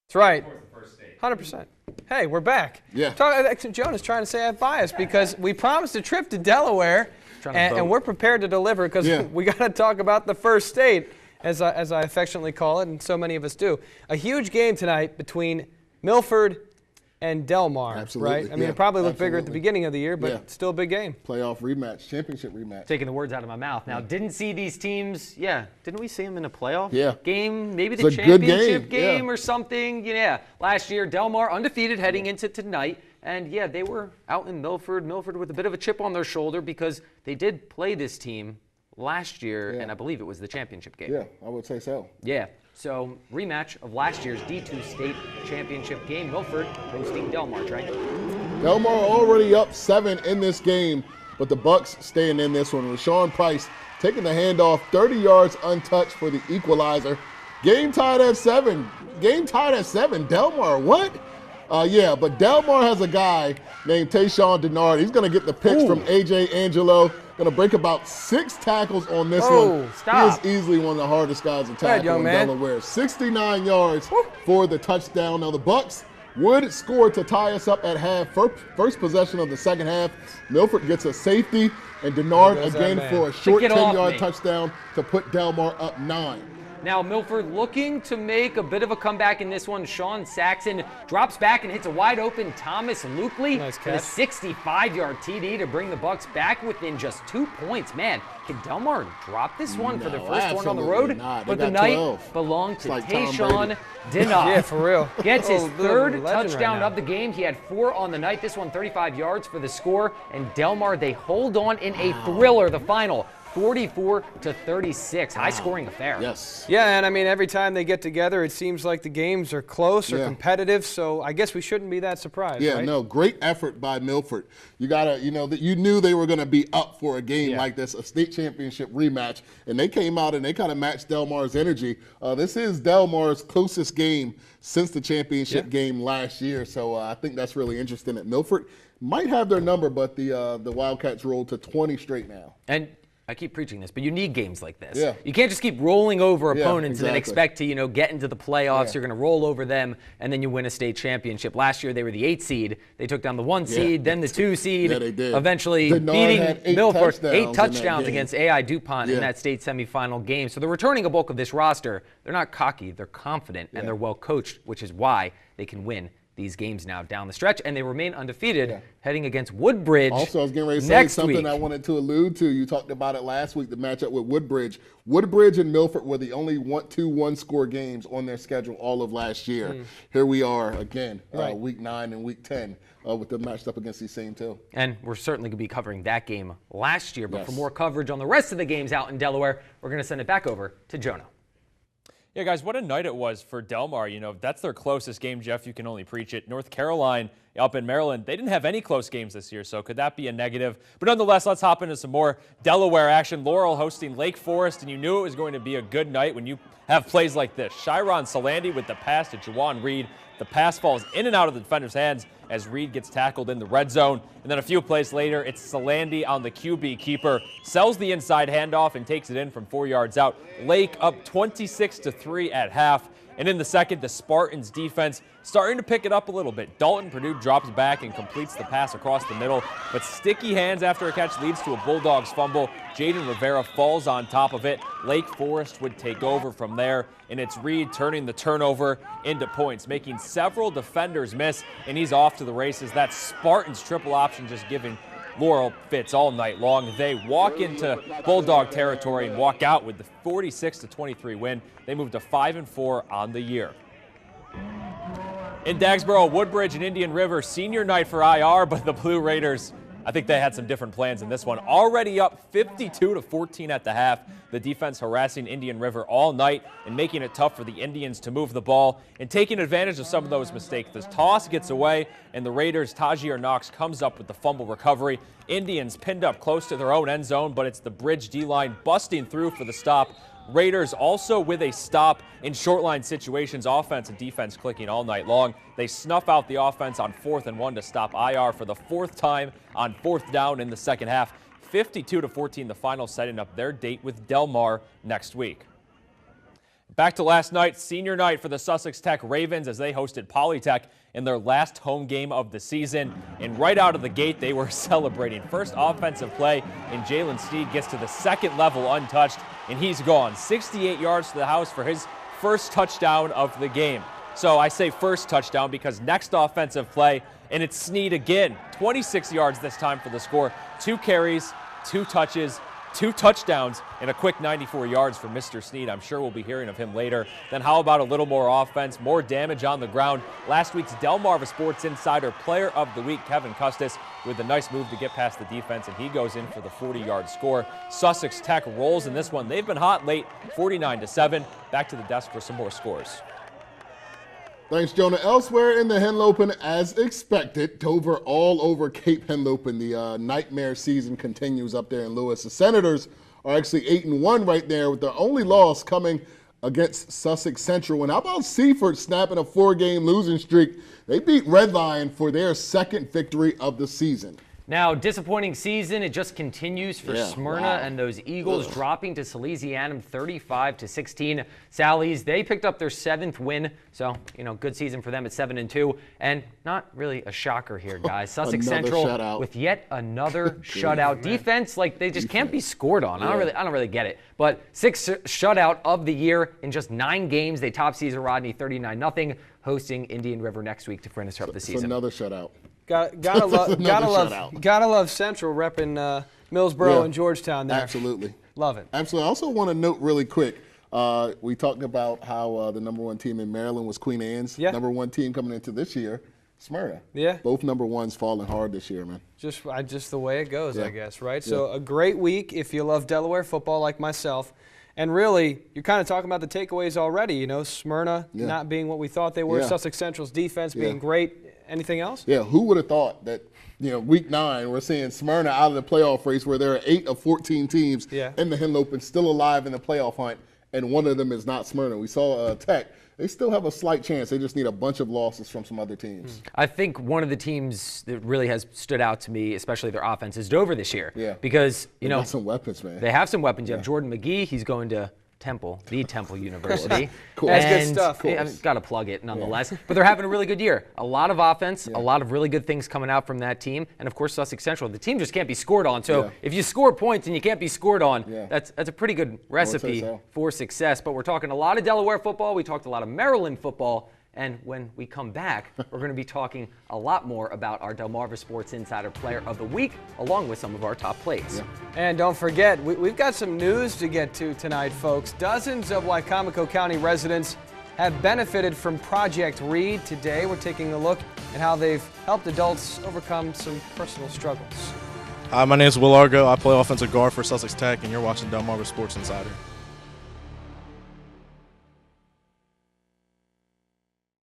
That's right. 100%. Hey, we're back. Yeah. Jonah's trying to say I have bias because we promised a trip to Delaware, and we're prepared to deliver because we got to talk about the first state, as I affectionately call it, and so many of us do. A huge game tonight between Milford and Delmar, Absolutely. right? I mean, it probably looked bigger at the beginning of the year, but still a big game. Playoff rematch, championship rematch. Taking the words out of my mouth. Now, didn't see these teams, didn't we see them in a playoff game? Maybe the championship game or something. Yeah, last year, Delmar undefeated heading into tonight. And, they were out in Milford with a bit of a chip on their shoulder because they did play this team last year, and I believe it was the championship game. Yeah, I would say so. Yeah. So, rematch of last year's D2 state championship game. Milford hosting Delmar, right? Delmar already up 7 in this game, but the Bucks staying in this one. Rashawn Price taking the handoff, 30 yards untouched for the equalizer. Game tied at 7. Delmar, what? But Delmar has a guy named Tayshawn Denard. He's going to get the picks from A.J. Angelo. Going to break about 6 tackles on this one. Stop. He is easily one of the hardest guys to tackle in Delaware. 69 yards for the touchdown. Now the Bucks would score to tie us up at half. First possession of the second half. Milford gets a safety, and Denard again for a short 10-yard touchdown to put Delmar up 9. Now, Milford looking to make a bit of a comeback in this one. Sean Saxon drops back and hits a wide-open Thomas Lukley with a 65-yard TD to bring the Bucks back within just 2 points. Man, can Delmar drop this one for their first one on the road? But the night belonged to Tayshawn Denard. Yeah, for real. Gets his third touchdown of the game. He had 4 on the night. This one 35 yards for the score. And Delmar, they hold on in a thriller, the final. 44-36, high-scoring affair. Yes. Yeah, and I mean, every time they get together, it seems like the games are close or competitive, so I guess we shouldn't be that surprised, right? No, great effort by Milford. You gotta, you knew they were gonna be up for a game like this, a state championship rematch, and they came out and they kind of matched Delmar's energy. This is Delmar's closest game since the championship game last year, so I think that's really interesting that Milford might have their number, but the Wildcats rolled to 20 straight now. And I keep preaching this, but you need games like this. Yeah. You can't just keep rolling over opponents and then expect to, get into the playoffs. You're going to roll over them, and then you win a state championship. Last year, they were the 8 seed. They took down the 1 seed, then the 2 seed. Yeah, they did. Eventually beating Milford. 8 touchdowns against AI DuPont in that state semifinal game. So they're returning a bulk of this roster. They're not cocky. They're confident, and they're well coached, which is why they can win these games now down the stretch, and they remain undefeated heading against Woodbridge. Also, I was getting ready to say something I wanted to allude to. You talked about it last week, the matchup with Woodbridge. Woodbridge and Milford were the only 2 one-score games on their schedule all of last year. Here we are again, week 9 and week 10, with them matched up against these same two. And we're certainly going to be covering that game last year, but for more coverage on the rest of the games out in Delaware, we're going to send it back over to Jonah. Yeah, guys, what a night it was for Delmar. That's their closest game, Jeff. You can only preach it. North Carolina up in Maryland, they didn't have any close games this year, so could that be a negative? But nonetheless, let's hop into some more Delaware action. Laurel hosting Lake Forest, and you knew it was going to be a good night when you have plays like this. Chiron Salandi with the pass to Juwan Reed. The pass falls in and out of the defender's hands as Reed gets tackled in the red zone. And then a few plays later, it's Salandi on the QB keeper, sells the inside handoff and takes it in from 4 yards out. Lake up 26-3 at half. And in the second, the Spartans defense starting to pick it up a little bit. Dalton Purdue drops back and completes the pass across the middle, but sticky hands after a catch leads to a Bulldogs fumble. Jaden Rivera falls on top of it. Lake Forest would take over from there, and it's Reed turning the turnover into points, making several defenders miss, and he's off to the races. That Spartans triple option just giving Laurel fits all night long. They walk into Bulldog territory and walk out with the 46-23 win. They move to 5-4 on the year. In Dagsboro, Woodbridge and Indian River, senior night for IR, but the Blue Raiders, I think they had some different plans in this one. Already up 52-14 at the half. The defense harassing Indian River all night and making it tough for the Indians to move the ball and taking advantage of some of those mistakes. The toss gets away, and the Raiders' Tajir Knox comes up with the fumble recovery. Indians pinned up close to their own end zone, but it's the Bridge D-line busting through for the stop. Raiders also with a stop in short line situations, offense and defense clicking all night long. They snuff out the offense on 4th and 1 to stop IR for the 4th time on 4th down in the second half. 52-14, the final, setting up their date with Delmar next week. Back to last night, senior night for the Sussex Tech Ravens as they hosted Polytech in their last home game of the season. And right out of the gate, they were celebrating. First offensive play, and Jalen Sneed gets to the second level untouched, and he's gone. 68 yards to the house for his first touchdown of the game. So I say first touchdown because next offensive play, and it's Sneed again. 26 yards this time for the score. 2 carries, 2 touches, 2 touchdowns, and a quick 94 yards for Mr. Sneed. I'm sure we'll be hearing of him later. Then how about a little more offense, more damage on the ground? Last week's Delmarva Sports Insider Player of the Week, Kevin Custis, with a nice move to get past the defense, and he goes in for the 40-yard score. Sussex Tech rolls in this one. They've been hot late, 49-7. Back to the desk for some more scores. Thanks, Jonah. Elsewhere in the Henlopen, as expected, Dover all over Cape Henlopen. The nightmare season continues up there in Lewis. The Senators are actually 8-1 right there, with their only loss coming against Sussex Central. And how about Seaford snapping a 4-game losing streak? They beat Redline for their second victory of the season. Now, disappointing season. It just continues for Smyrna and those Eagles dropping to Salesianum 35-16. Sallies, they picked up their 7th win. So, good season for them at 7-2. And not really a shocker here, guys. Sussex Central with yet another shutout. Defense, they just can't be scored on. I don't really get it. But 6th shutout of the year in just 9 games. They top Caesar Rodney 39-0, hosting Indian River next week to finish up the season. It's another shutout. Gotta love Central repping Millsboro and Georgetown there. Absolutely. Love it. Absolutely. I also want to note really quick, we talked about how the number 1 team in Maryland was Queen Anne's. Yeah. Number 1 team coming into this year, Smyrna. Yeah. Both number 1s falling hard this year, man. Just the way it goes, I guess, right? Yeah. So a great week if you love Delaware football like myself. And really, you're kind of talking about the takeaways already. Smyrna not being what we thought they were. Sussex Central's defense being great. Anything else? Yeah, who would have thought that, week 9, we're seeing Smyrna out of the playoff race where there are 8 of 14 teams in the Henlopen still alive in the playoff hunt, and one of them is not Smyrna. We saw Tech. They still have a slight chance. They just need a bunch of losses from some other teams. I think one of the teams that really has stood out to me, especially their offense, is Dover this year. Yeah. Because, they got some weapons, man. They have some weapons. You have Jordan McGee. He's going to Temple University. Cool. That's good stuff. I've got to plug it nonetheless. But they're having a really good year. A lot of offense, a lot of really good things coming out from that team. And, of course, Sussex Central. The team just can't be scored on. So if you score points and you can't be scored on, that's a pretty good recipe for success. But we're talking a lot of Delaware football. We talked a lot of Maryland football. And when we come back, we're going to be talking a lot more about our Delmarva Sports Insider Player of the Week, along with some of our top plays. And don't forget, we've got some news to get to tonight, folks. Dozens of Wicomico County residents have benefited from Project Read. Today, we're taking a look at how they've helped adults overcome some personal struggles. Hi, my name is Will Argo. I play offensive guard for Sussex Tech, and you're watching Delmarva Sports Insider.